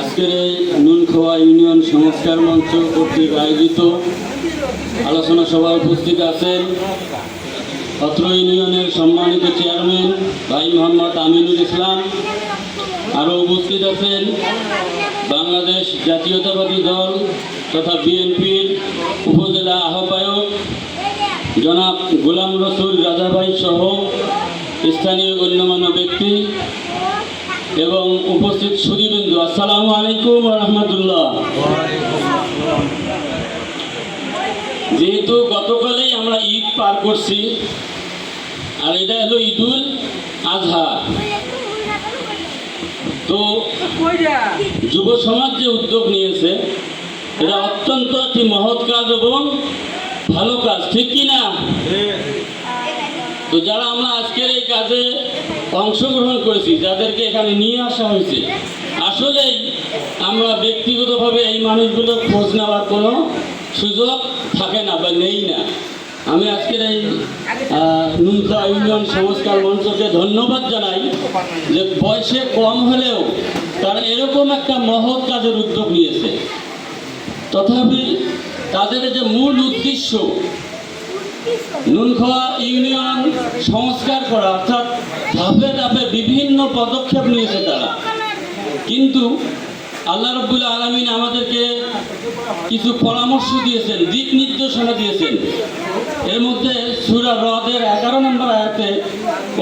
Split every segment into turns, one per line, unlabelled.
আজকের এই নুনখোয়া ইউনিয়ন সংস্কার মঞ্চ কর্তৃক আয়োজিত আলোচনা সভায় উপস্থিত আছেন অত্র ইউনিয়নের সম্মানিত চেয়ারম্যান ভাই মোহাম্মদ আমিনুল ইসলাম। আরও উপস্থিত আছেন বাংলাদেশ জাতীয়তাবাদী দল তথা বিএনপির উপজেলা আহ্বায়ক জনাব গোলাম রসুল রাজাভাই সহ স্থানীয় গণ্যমান্য ব্যক্তি এবং উপস্থিত সুধীবৃন্দ, আসসালামু আলাইকুম ওয়া রাহমাতুল্লাহ। যেহেতু গতকালেই আমরা ঈদ পার করছি আর এটা হলো ঈদুল আজহা, তো যুব সমাজ যে উদ্যোগ নিয়েছে এটা অত্যন্ত একটি মহৎ কাজ এবং ভালো কাজ, ঠিক কিনা? তো যারা আমরা আজকের এই কাজে অংশগ্রহণ করেছি, যাদেরকে এখানে নিয়ে আসা হয়েছে, আসলেই আমরা ব্যক্তিগতভাবে এই মানুষগুলোর খোঁজ নেওয়ার কোনো সুযোগ থাকে না বা নেই না। আমি আজকের এই নুনখোয়া ইউনিয়ন সংস্কার মঞ্চকে ধন্যবাদ জানাই যে বয়সে কম হলেও তারা এরকম একটা মহৎ কাজের উদ্যোগ নিয়েছে। তথাপি তাদের যে মূল উদ্দেশ্য নুনখোয়া ইউনিয়ন সংস্কার করা, অর্থাৎ ধাপে ধাপে বিভিন্ন পদক্ষেপ নিয়েছে তারা, কিন্তু আল্লাহ রাব্বুল আলামিন আমাদেরকে কিছু পরামর্শ দিয়েছেন, দিক নির্দেশনা দিয়েছেন। এর মধ্যে সূরা রদের 11 নম্বর আয়াতে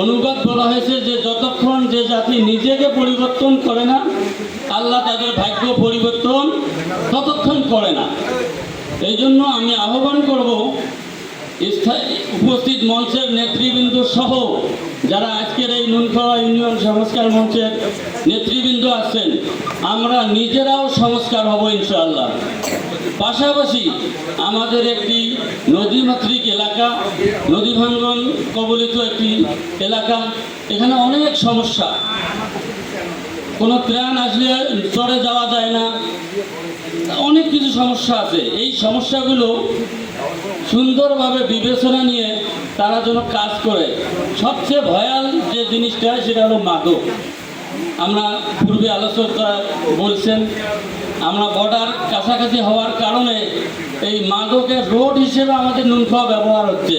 অনুবাদ বলা হয়েছে যে যতক্ষণ যে জাতি নিজেকে পরিবর্তন করে না, আল্লাহ তাদের ভাগ্য পরিবর্তন ততক্ষণ করে না। এই জন্য আমি আহ্বান করব উপস্থিত মঞ্চের নেতৃবৃন্দ সহ যারা আজকের এই নুনখোয়া ইউনিয়ন সংস্কার মঞ্চের নেতৃবৃন্দ আছেন, আমরা নিজেরাও সংস্কার হব ইনশাআল্লাহ। পাশাপাশি আমাদের একটি নদীমাতৃক এলাকা, নদী ভাঙ্গন কবলিত একটি এলাকা, এখানে অনেক সমস্যা, কোনো ত্রাণ আসলে চরে যাওয়া যায় না, অনেক কিছু সমস্যা আছে। এই সমস্যাগুলো সুন্দরভাবে বিবেচনা নিয়ে তারা যেন কাজ করে। সবচেয়ে ভয়াল যে জিনিসটা সেটা হলো মাদক। আমরা পূর্বে আলোচনা বলছেন, আমরা বর্ডার কাছাকাছি হওয়ার কারণে এই মাদকের রোড হিসেবে আমাদের নুনখোয়া ব্যবহার হচ্ছে।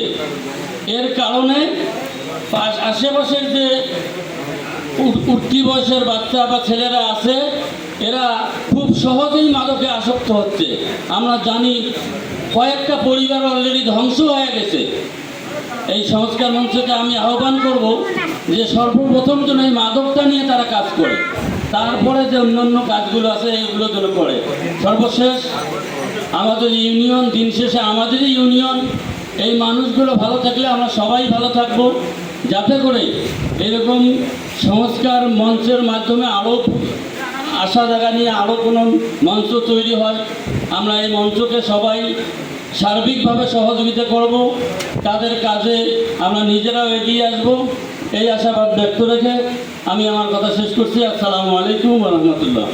এর কারণে আশেপাশের যে উঠতি বয়সের বাচ্চা বা ছেলেরা আছে, এরা খুব সহজেই মাদকে আসক্ত হচ্ছে। আমরা জানি কয়েকটা পরিবার অলরেডি ধ্বংস হয়ে গেছে। এই সংস্কার মঞ্চকে আমি আহ্বান করব যে সর্বপ্রথম যেন এই মাদকটা নিয়ে তারা কাজ করে, তারপরে যে অন্যান্য কাজগুলো আছে এগুলো যেন করে। সর্বশেষ আমাদের ইউনিয়ন, দিন শেষে আমাদেরই ইউনিয়ন, এই মানুষগুলো ভালো থাকলে আমরা সবাই ভালো থাকবো, যাতে করে এরকম সংস্কার মঞ্চের মাধ্যমে আরও আশা জায়গা নিয়ে আরও কোনো মঞ্চ তৈরি হয়। আমরা এই মঞ্চকে সবাই সার্বিকভাবে সহযোগিতা করব, তাদের কাজে আমরা নিজেরাও এগিয়ে আসব, এই আশাবাদ ব্যক্ত রেখে আমি আমার কথা শেষ করছি। আসসালামু আলাইকুম ওয়া রাহমাতুল্লাহ।